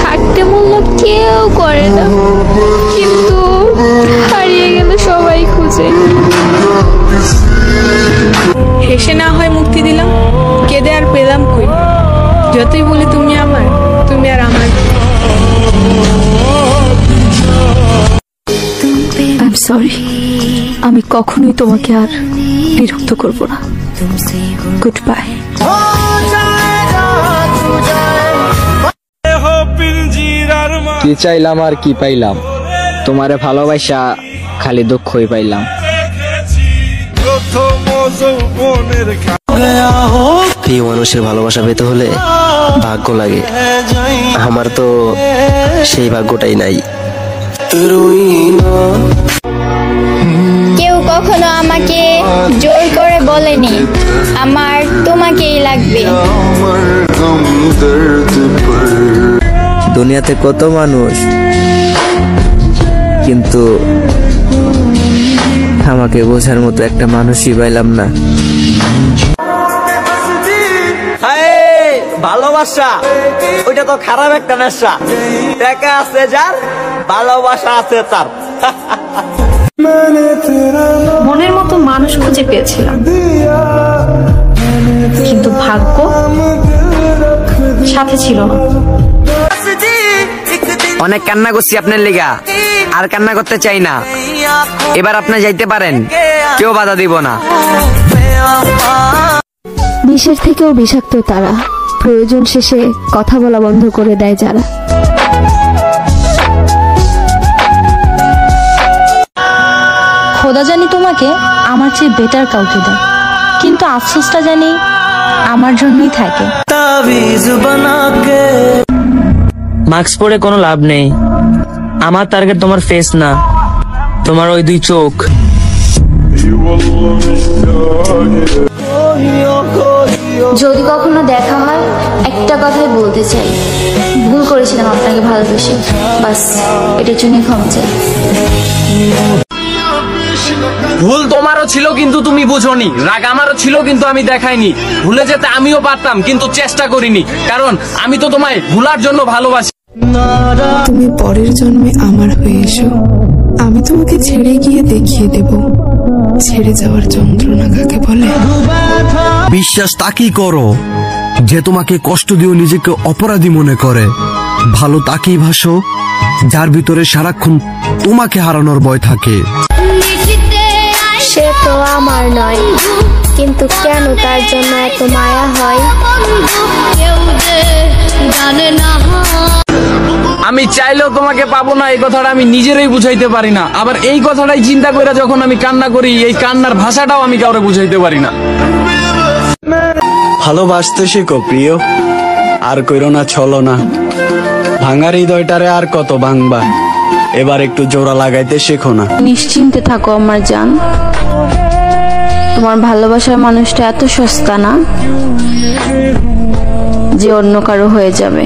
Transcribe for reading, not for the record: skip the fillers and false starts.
থাকতে মূল্য কেউ করে না, কিন্তু হারিয়ে গেলে সবাই খুঁজে। হেসে না হয় মুক্তি দিলাম, কেঁদে আর পেলাম কই? যতই বলি তুমি আমার, তুমি আর আমার। I'm sorry, আমি কখনোই তোমাকে আর বিরক্ত করব না। Good bye. কি চাইলাম আর কি পাইলাম, তোমারে ভালোবাসা খালি দুঃখই পাইলাম। প্রিয় মানুষের ভালোবাসা পেতে হলে ভাগ্য লাগে, আমার তো সেই ভাগ্যটাই নাই। কেউ কখনো আমাকে জোর করে বলেনি আমার তোমাকেই লাগবে। দুনিয়াতে কত মানুষ, কিন্তু আমাকে বোঝার মতো একটা মানুষই পাইলাম না। ভালোবাসা ওইটা তো খারাপ একটা নেশা, টাকা আছে যার, ভালোবাসা আছে তার। মনের মতো মানুষ খুঁজে পেয়েছিলাম, কিন্তু ভাগ্য সাথে ছিল না। অনেক কান্না করছি আপনার লেগা, আর কান্না করতে চাই না। এবার আপনি যাইতে পারেন, কেউ বাধা দিব না। বিষের থেকেও বিষাক্ত তারা, প্রয়োজন শেষে কথা বলা বন্ধ করে দেয় যারা। খোদা জানি তোমাকে আমার চেয়ে বেটার কাউকে দেয়, কিন্তু আফসোসটা জানি আমার জন্যই থাকে। মাস্ক পরে কোনো লাভ নেই, আমার টার্গেট তোমার ফেস না, তোমার ওই দুই চোখ। যদি কখনো দেখা হয় একটা কথাই বলতে চাই, ভুল করেছিলাম আপনাকে ভালোবেসে, বাস এটার জন্যই ক্ষমা চাই। ভুল তোমারও ছিল কিন্তু তুমি বুঝোনি, রাগ আমারও ছিল কিন্তু আমি দেখাইনি। ভুলে যেতে আমিও পারতাম কিন্তু চেষ্টা করিনি, কারণ আমি তো তোমায় ভুলার জন্য ভালোবাসি। তুমি পরের জন্মে আমার হয়ে এসো, আমি তোমাকে ছেড়ে গিয়ে দেখিয়ে দেব ছেড়ে যাওয়ার যন্ত্রণা কাকে বলে। বিশ্বাস তাকেই করো যে তোমাকে কষ্ট দিয়েও নিজেকে অপরাধী মনে করে। ভালো তাকেই ভাসো যার ভিতরে সারাক্ষণ তোমাকে হারানোর ভয় থাকে। সে তো আমার নয়, কিন্তু কেন তার জন্য এত মায়া হয়? আমি চাইলেও তোমাকে পাবো না, এই কথাটা আমি নিজেরই বুঝাইতে পারি না। আবার এই কথাটাই চিন্তা করে যখন আমি কান্না করি, এই কান্নার ভাষাটাও আমি কাউরে বুঝাইতে পারি না। ভালোবাসতে শেখো প্রিয়, আর কইরো না ছলনা। ভাঙার হৃদয়টারে আর কত ভাঙবা, এবার একটু জোড়া লাগাইতে শেখো না। নিশ্চিন্তে থাকো আমার জান, তোমার ভালোবাসার মানুষটা এত সস্তা না যে অন্য কারো হয়ে যাবে।